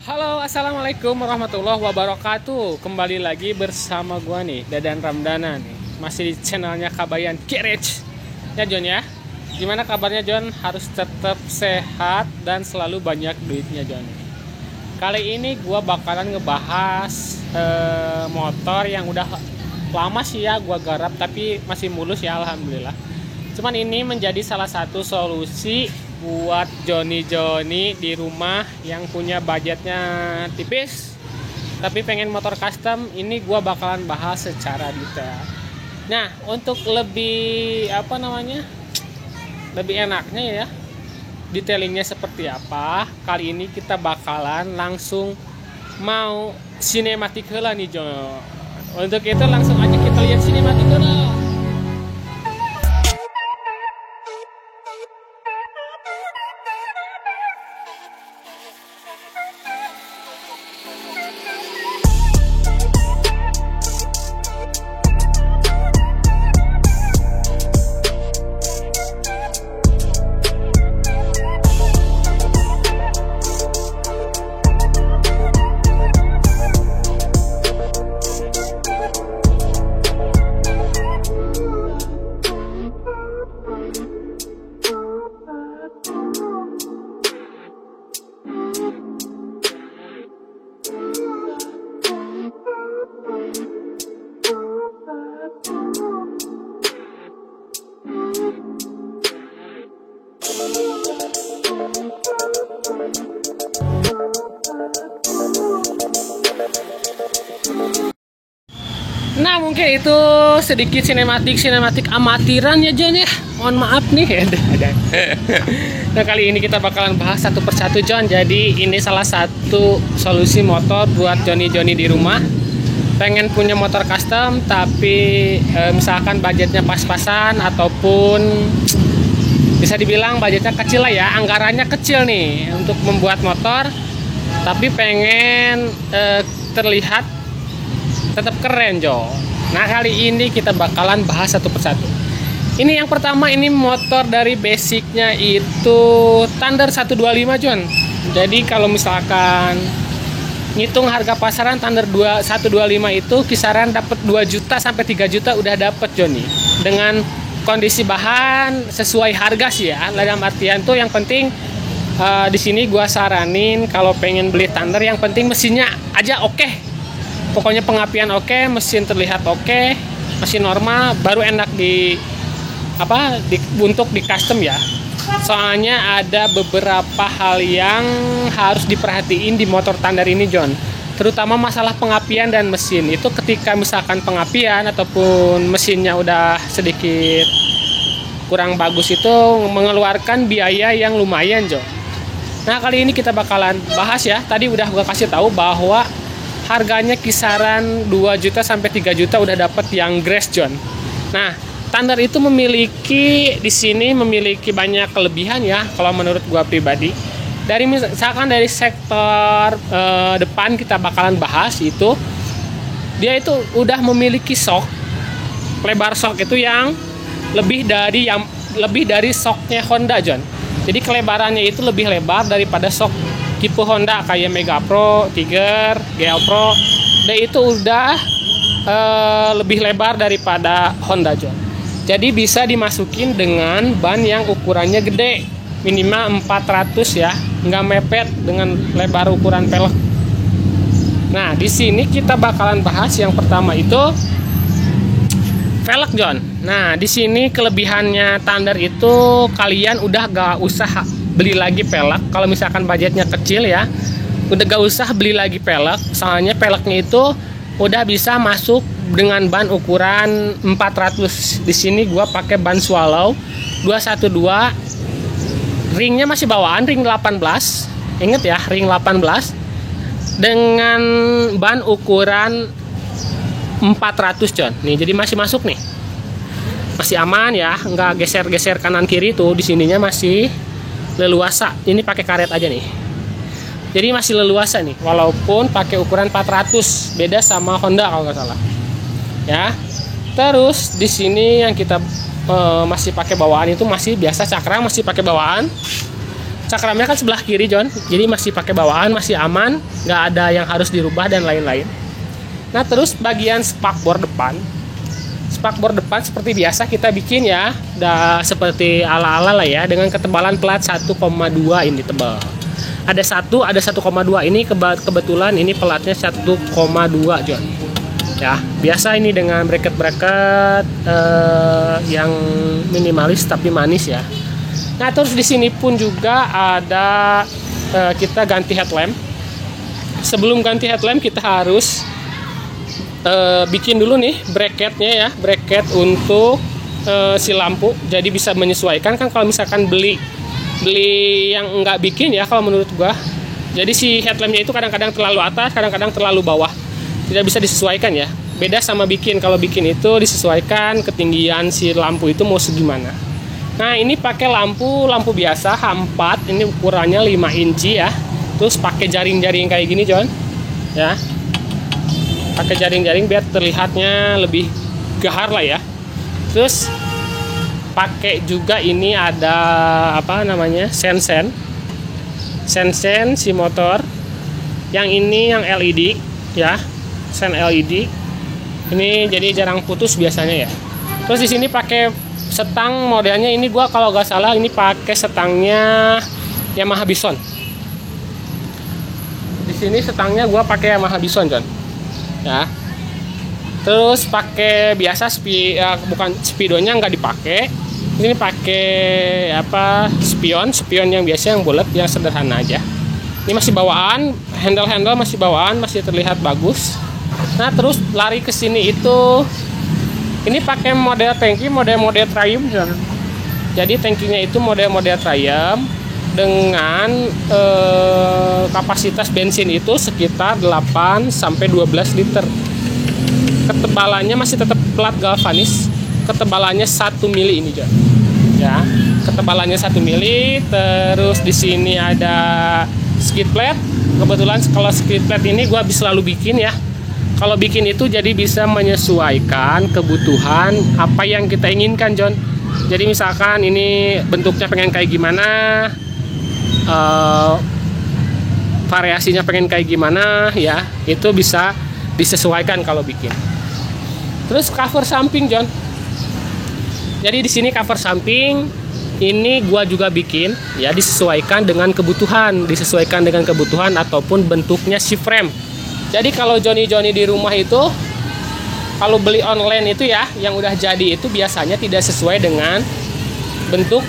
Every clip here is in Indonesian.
Halo, assalamualaikum warahmatullahi wabarakatuh. Kembali lagi bersama gua nih, Dadan Ramdana nih. Masih di channelnya Kabayan Kirich. Ya John ya. Gimana kabarnya John? Harus tetap sehat dan selalu banyak duitnya John. Kali ini gua bakalan ngebahas motor yang udah lama sih ya gua garap, tapi masih mulus ya alhamdulillah. Cuman ini menjadi salah satu solusi buat Joni di rumah yang punya budgetnya tipis tapi pengen motor custom. Ini gua bakalan bahas secara detail. Nah, untuk lebih lebih enaknya ya detailingnya seperti apa, kali ini kita bakalan langsung mau sinematik heula nih Jo. Untuk itu langsung aja kita lihat sinematik heula. Nah, mungkin itu sedikit sinematik amatiran ya John ya. Mohon maaf nih. Nah, kali ini kita bakalan bahas satu persatu John. Jadi ini salah satu solusi motor buat Joni di rumah. Pengen punya motor custom tapi misalkan budgetnya pas-pasan ataupun bisa dibilang budgetnya kecil lah ya, anggarannya kecil nih untuk membuat motor, tapi pengen terlihat tetap keren Jo. Nah, kali ini kita bakalan bahas satu persatu. Ini yang pertama, ini motor dari basicnya itu Thunder 125 John. Jadi kalau misalkan ngitung harga pasaran Thunder 125 itu kisaran dapat 2 juta sampai 3 juta udah dapat Johnny. Dengan kondisi bahan sesuai harga sih ya. Dalam artian tuh yang penting di sini gua saranin kalau pengen beli Thunder yang penting mesinnya aja oke. Pokoknya pengapian oke, mesin terlihat oke, mesin normal, baru enak untuk di custom ya. Soalnya ada beberapa hal yang harus diperhatiin di motor Thunder ini John. Terutama masalah pengapian dan mesin. Itu ketika misalkan pengapian ataupun mesinnya udah sedikit kurang bagus itu mengeluarkan biaya yang lumayan John. Nah, kali ini kita bakalan bahas ya. Tadi udah gue kasih tahu bahwa harganya kisaran 2 juta sampai 3 juta udah dapat yang Grace John. Nah, Thunder itu di sini memiliki banyak kelebihan ya kalau menurut gua pribadi. Misalkan dari sektor depan kita bakalan bahas itu, dia itu udah memiliki shock, lebar shock itu yang lebih dari shocknya Honda John. Jadi kelebarannya itu lebih lebar daripada shock tipe Honda kayak Mega Pro, Tiger, GL Pro. Dan itu udah lebih lebar daripada Honda John. Jadi bisa dimasukin dengan ban yang ukurannya gede, minimal 400 ya, nggak mepet dengan lebar ukuran pelek. Nah, di sini kita bakalan bahas yang pertama itu velg John. Nah, di sini kelebihannya Thunder itu kalian udah gak usah beli lagi pelek. Kalau misalkan budgetnya kecil ya, udah gak usah beli lagi pelek. Soalnya peleknya itu udah bisa masuk dengan ban ukuran 400. Di sini gua pakai ban Swallow 212. Ringnya masih bawaan ring 18. Ingat ya, ring 18 dengan ban ukuran 400 John. Nih, jadi masih masuk nih. Masih aman ya, nggak geser-geser kanan kiri tuh. Di sininya masih leluasa. Ini pakai karet aja nih. Jadi masih leluasa nih, walaupun pakai ukuran 400, beda sama Honda kalau nggak salah. Ya. Terus di sini yang kita masih pakai bawaan itu masih biasa cakram, masih pakai bawaan. cakramnya kan sebelah kiri John, jadi masih pakai bawaan, masih aman, nggak ada yang harus dirubah dan lain-lain. Nah terus bagian spakbor depan seperti biasa kita bikin ya, udah seperti ala-ala lah ya, dengan ketebalan plat 1,2 ini tebal. Ada 1,2 ini kebetulan ini pelatnya 1,2 John. Ya biasa ini dengan bracket yang minimalis tapi manis ya. Nah terus di sini pun juga ada kita ganti headlamp. Sebelum ganti headlamp kita harus bikin dulu nih bracketnya ya, bracket untuk si lampu. Jadi bisa menyesuaikan kan kalau misalkan beli yang enggak bikin ya kalau menurut gua. Jadi si headlampnya itu kadang-kadang terlalu atas, kadang-kadang terlalu bawah. Tidak bisa disesuaikan ya. Beda sama bikin. Kalau bikin itu disesuaikan ketinggian si lampu itu mau segimana. Nah ini pakai lampu biasa H4, ini ukurannya 5 inci ya. Terus pakai jaring-jaring kayak gini John ya, pakai jaring-jaring biar terlihatnya lebih gahar lah ya. Terus pakai juga ini ada apa namanya sen si motor. Yang ini yang LED ya, sen LED ini jadi jarang putus biasanya ya. Terus di sini pakai setang modelnya ini gua kalau nggak salah ini pakai setangnya Yamaha Bison. Di sini setangnya gua pakai Yamaha Bison John ya. Terus pakai biasa bukan speedonya nggak dipakai. Ini pakai apa spion yang biasa yang bulat yang sederhana aja. Ini masih bawaan, handle masih bawaan, masih terlihat bagus. Nah terus lari ke sini itu ini pakai model tangki model Triumph. Jadi tangkinya itu model Triumph dengan kapasitas bensin itu sekitar 8 sampai 12 liter. Ketebalannya masih tetap plat galvanis. Ketebalannya 1 mili ini John. Ya, ketebalannya 1 mili. Terus di sini ada skid plate. Kebetulan kalau skid plate ini gua bisa selalu bikin ya. Kalau bikin itu jadi bisa menyesuaikan kebutuhan apa yang kita inginkan John. Jadi misalkan ini bentuknya pengen kayak gimana, variasinya pengen kayak gimana ya, itu bisa disesuaikan kalau bikin. Terus cover samping John. Jadi di sini cover samping ini gua juga bikin ya, disesuaikan dengan kebutuhan ataupun bentuknya si frame. Jadi kalau Johnny di rumah itu kalau beli online itu ya yang udah jadi itu biasanya tidak sesuai dengan bentuk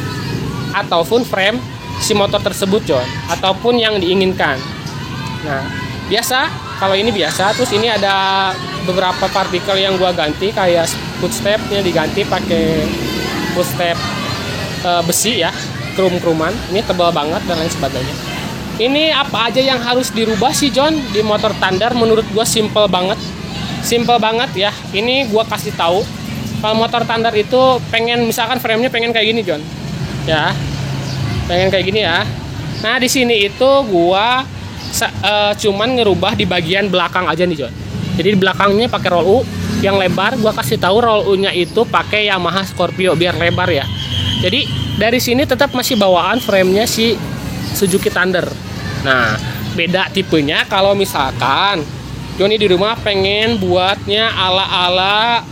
ataupun frame si motor tersebut John, ataupun yang diinginkan. Nah biasa kalau ini biasa. Terus ini ada beberapa partikel yang gua ganti, kayak footstepnya diganti pakai footstep besi ya, krum-kruman. Ini tebal banget dan lain sebagainya. Ini apa aja yang harus dirubah sih John di motor Thunder? Menurut gua simple banget ya. Ini gua kasih tahu kalau motor Thunder itu pengen misalkan frame-nya pengen kayak gini John ya, pengen kayak gini ya. Nah di sini itu gua cuman ngerubah di bagian belakang aja nih John. Jadi di belakangnya pakai roll U yang lebar. Gua kasih tahu roll U-nya itu pakai Yamaha Scorpio biar lebar ya. Jadi dari sini tetap masih bawaan frame-nya si Suzuki Thunder. Nah beda tipenya kalau misalkan Johnny di rumah pengen buatnya ala-ala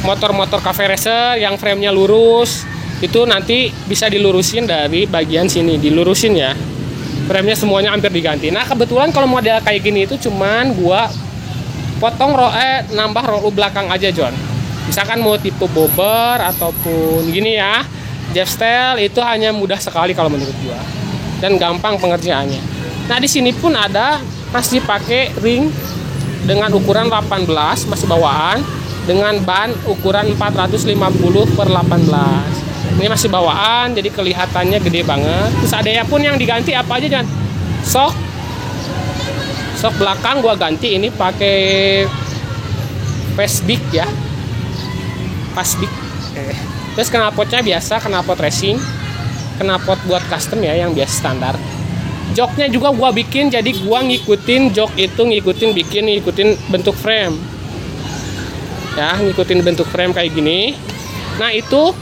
motor-motor cafe racer yang frame-nya lurus. Itu nanti bisa dilurusin dari bagian sini, dilurusin ya. Frame-nya semuanya hampir diganti. Nah kebetulan kalau model kayak gini itu cuman gua potong nambah roll belakang aja John. Misalkan mau tipe bobber ataupun gini ya, Jeff Style itu hanya mudah sekali kalau menurut gua dan gampang pengerjaannya. Nah di sini pun ada masih pakai ring dengan ukuran 18 masih bawaan dengan ban ukuran 450/18. Ini masih bawaan jadi kelihatannya gede banget. Terus ada ya pun yang diganti apa aja Jan? Sok belakang gua ganti ini pakai Fastbik ya. Fastbik. Terus knalpotnya biasa knalpot racing, knalpot buat custom ya yang biasa standar. Joknya juga gua bikin, jadi gua ngikutin jok itu ngikutin bentuk frame. Ya, ngikutin bentuk frame kayak gini. Nah, itu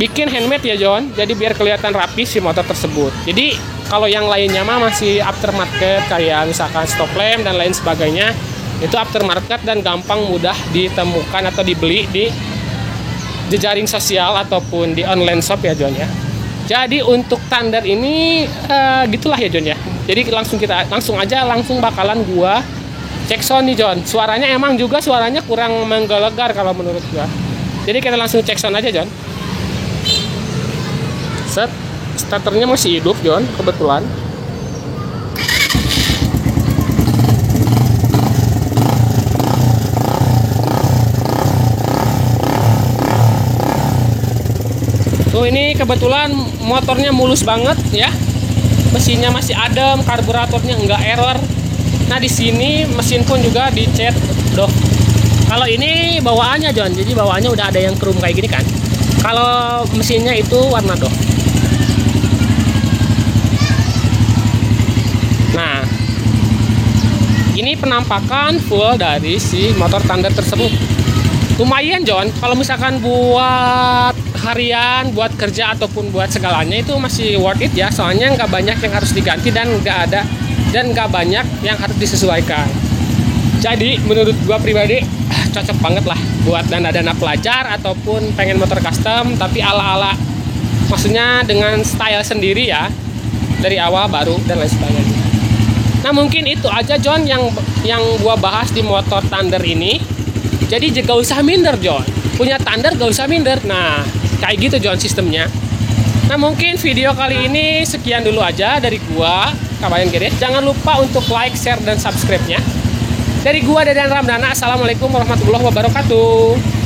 bikin handmade ya John, jadi biar kelihatan rapi si motor tersebut. Jadi kalau yang lainnya mah masih aftermarket kayak misalkan stop lamp dan lain sebagainya, itu aftermarket dan gampang mudah ditemukan atau dibeli di jejaring sosial ataupun di online shop ya John ya. Jadi untuk Thunder ini gitulah ya John ya. Jadi langsung bakalan gua cek sound nih John. Suaranya emang juga suaranya kurang menggelegar kalau menurut gua. Jadi kita langsung cek sound aja John. Set, starternya masih hidup John, kebetulan. Tuh ini kebetulan motornya mulus banget ya. Mesinnya masih adem, karburatornya enggak error. Nah di sini mesin pun juga dicet doh. Kalau ini bawaannya John, jadi bawaannya udah ada yang chrome kayak gini kan. Kalau mesinnya itu warna doh. Nah, ini penampakan full dari si motor Thunder tersebut. Lumayan John, kalau misalkan buat harian, buat kerja ataupun buat segalanya itu masih worth it ya. Soalnya nggak banyak yang harus diganti dan nggak banyak yang harus disesuaikan. Jadi menurut gua pribadi cocok banget lah buat dana-dana pelajar ataupun pengen motor custom tapi ala-ala, maksudnya dengan style sendiri ya, dari awal baru dan lain sebagainya. Nah mungkin itu aja John yang gua bahas di motor Thunder ini. Jadi gak usah minder John, punya Thunder gak usah minder. Nah kayak gitu John sistemnya. Nah mungkin video kali ini sekian dulu aja dari gua Kabayan Garage. Jangan lupa untuk like, share, dan subscribe nya. Dari gua Dadan Ramdana. Assalamualaikum warahmatullahi wabarakatuh.